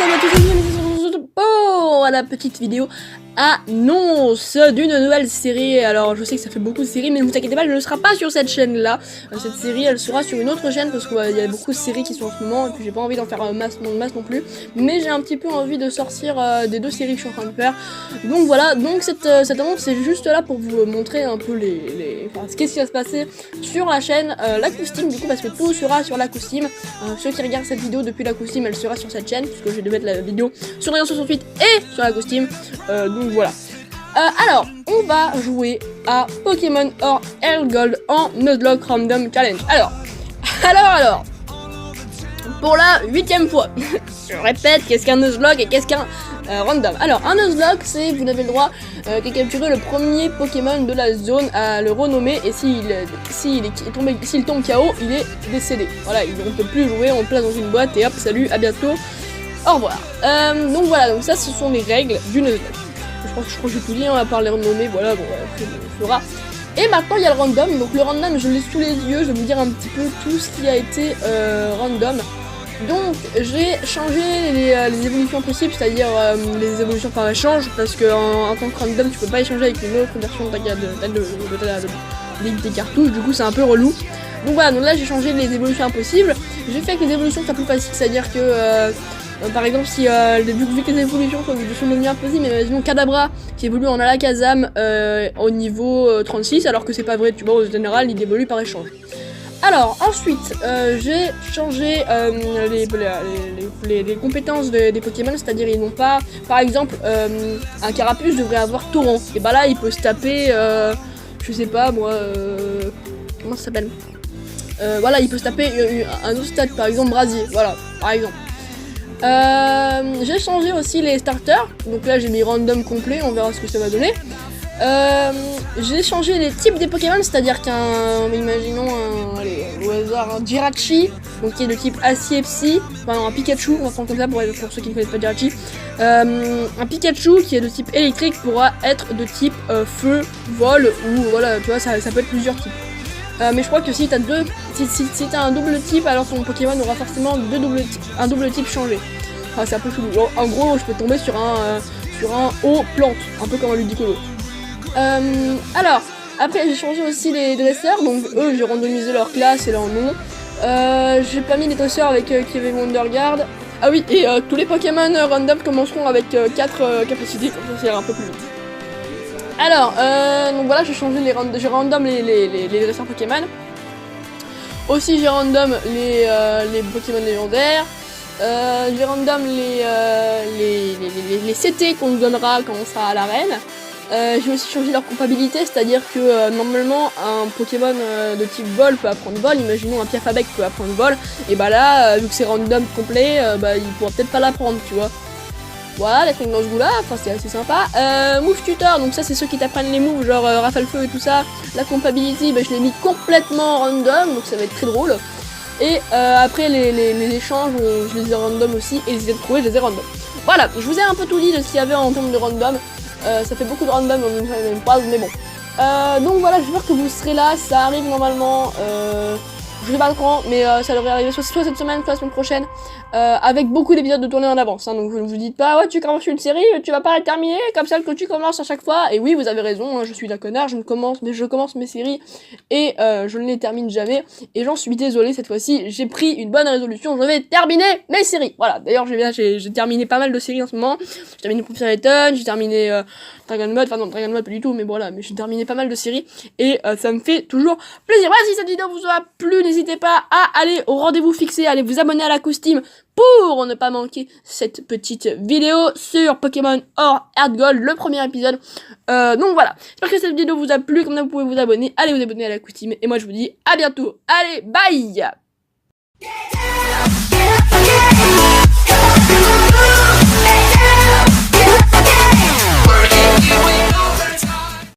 salut à tous et bienvenue pour la petite vidéo annonce d'une nouvelle série. Alors je sais que ça fait beaucoup de séries, mais ne vous inquiétez pas, elle ne sera pas sur cette chaîne là. Cette série elle sera sur une autre chaîne parce qu'il y a beaucoup de séries qui sont en ce moment et puis j'ai pas envie d'en faire un masse non plus. Mais j'ai un petit peu envie de sortir des deux séries que je suis en train de faire. Donc voilà, donc cette annonce c'est juste là pour vous montrer un peu ce qu'est-ce qui va se passer sur la chaîne l'Acoustime, du coup, parce que tout sera sur l'Acoustime. Ceux qui regardent cette vidéo depuis l'Acoustime, elle sera sur cette chaîne puisque je vais mettre la vidéo sur Rayon 68 et sur l'Acoustime. Donc voilà. Alors, on va jouer à Pokémon Or Earth Gold en Nuzlocke Random Challenge. Alors, pour la 8e fois, je répète, qu'est-ce qu'un Nuzlocke et qu'est-ce qu'un random. Alors, un Nuzlocke, c'est vous avez le droit de capturer le premier Pokémon de la zone à le renommer et s'il tombe KO, il est décédé. Voilà, on ne peut plus jouer, on le place dans une boîte et hop, salut, à bientôt, au revoir. Donc voilà, donc ça, ce sont les règles du Nuzlocke. Je crois que j'ai tout dit, à part les renommer, voilà, bon, après on fera. Et maintenant il y a le random, donc le random je l'ai sous les yeux, je vais vous dire un petit peu tout ce qui a été random. Donc j'ai changé les évolutions possibles, c'est-à-dire les évolutions par échange, parce que en tant que random tu peux pas échanger avec une autre version des cartouches, du coup c'est un peu relou. Donc voilà, donc là j'ai changé les évolutions impossibles, j'ai fait avec les évolutions plus faciles, c'est-à-dire que par exemple, si vu que les évolutions sont devenues impossibles, mais imaginons Kadabra qui évolue en Alakazam au niveau 36, alors que c'est pas vrai, tu vois, au général il évolue par échange. Alors ensuite, j'ai changé les compétences des Pokémon, c'est-à-dire ils n'ont pas, par exemple, un Carapuce devrait avoir Torrent, et bah là il peut se taper, je sais pas moi, comment ça s'appelle, voilà, il peut se taper un autre stade, par exemple Brasier, voilà, par exemple. J'ai changé aussi les starters, donc là j'ai mis random complet, on verra ce que ça va donner. J'ai changé les types des Pokémon, c'est-à-dire imaginons au hasard un Jirachi, donc qui est de type acier psy, enfin un Pikachu, on va prendre comme ça pour ceux qui ne connaissent pas Jirachi. Un Pikachu qui est de type électrique pourra être de type feu, vol, ou voilà, tu vois, ça peut être plusieurs types. Mais je crois que si t'as un double type, alors ton Pokémon aura forcément un double type changé. Enfin, c'est un peu chelou. En gros, je peux tomber sur un haut plante, un peu comme un Ludicolo. Alors, après j'ai changé aussi les dresseurs, donc eux j'ai randomisé leur classe et leur nom. J'ai pas mis les dresseurs avec Kevin Wonderguard. Ah oui, et tous les Pokémon random commenceront avec 4 capacités, comme ça c'est un peu plus vite. Alors, donc voilà, j'ai random les dresseurs Pokémon. Aussi, j'ai random les Pokémon légendaires. J'ai random les CT qu'on nous donnera quand on sera à l'arène. J'ai aussi changé leur compatibilité, c'est-à-dire que normalement un Pokémon de type vol peut apprendre vol, imaginons un Piafabec peut apprendre vol, et bah là, vu que c'est random complet, il pourra peut-être pas l'apprendre, tu vois. Voilà, les trucs dans ce goût-là, enfin c'est assez sympa. Move Tutor, donc ça c'est ceux qui t'apprennent les moves, genre Rafale Feu et tout ça. La compatibility, je l'ai mis complètement random, donc ça va être très drôle. Et après les échanges, je les ai random aussi, et les ai trouvés, je les ai random. Voilà, je vous ai un peu tout dit de ce qu'il y avait en termes de random. Ça fait beaucoup de random dans une phrase, mais bon. Donc voilà, j'espère que vous serez là, ça arrive normalement. Je sais pas quand, mais ça devrait arriver soit cette semaine, soit la semaine prochaine, avec beaucoup d'épisodes de tournée en avance. Hein, donc vous ne vous dites pas, ouais, tu commences une série, tu vas pas la terminer comme ça que tu commences à chaque fois. Et oui, vous avez raison, hein, je suis un connard, je commence mes séries et je ne les termine jamais. Et j'en suis désolé cette fois-ci, j'ai pris une bonne résolution, je vais terminer mes séries. Voilà, d'ailleurs j'ai terminé pas mal de séries en ce moment. J'ai terminé Professeur Layton, j'ai terminé Dragon Mode, enfin non, Dragon Mode pas du tout, mais voilà, mais j'ai terminé pas mal de séries et ça me fait toujours plaisir. Voilà, si cette vidéo vous a plu, n'hésitez pas à aller au rendez-vous fixé, allez vous abonner à l'Acoustime pour ne pas manquer cette petite vidéo sur Pokémon Or Earth Gold, le premier épisode. Donc voilà, j'espère que cette vidéo vous a plu, comme ça vous pouvez vous abonner, allez vous abonner à l'Acoustime et moi je vous dis à bientôt. Allez, bye!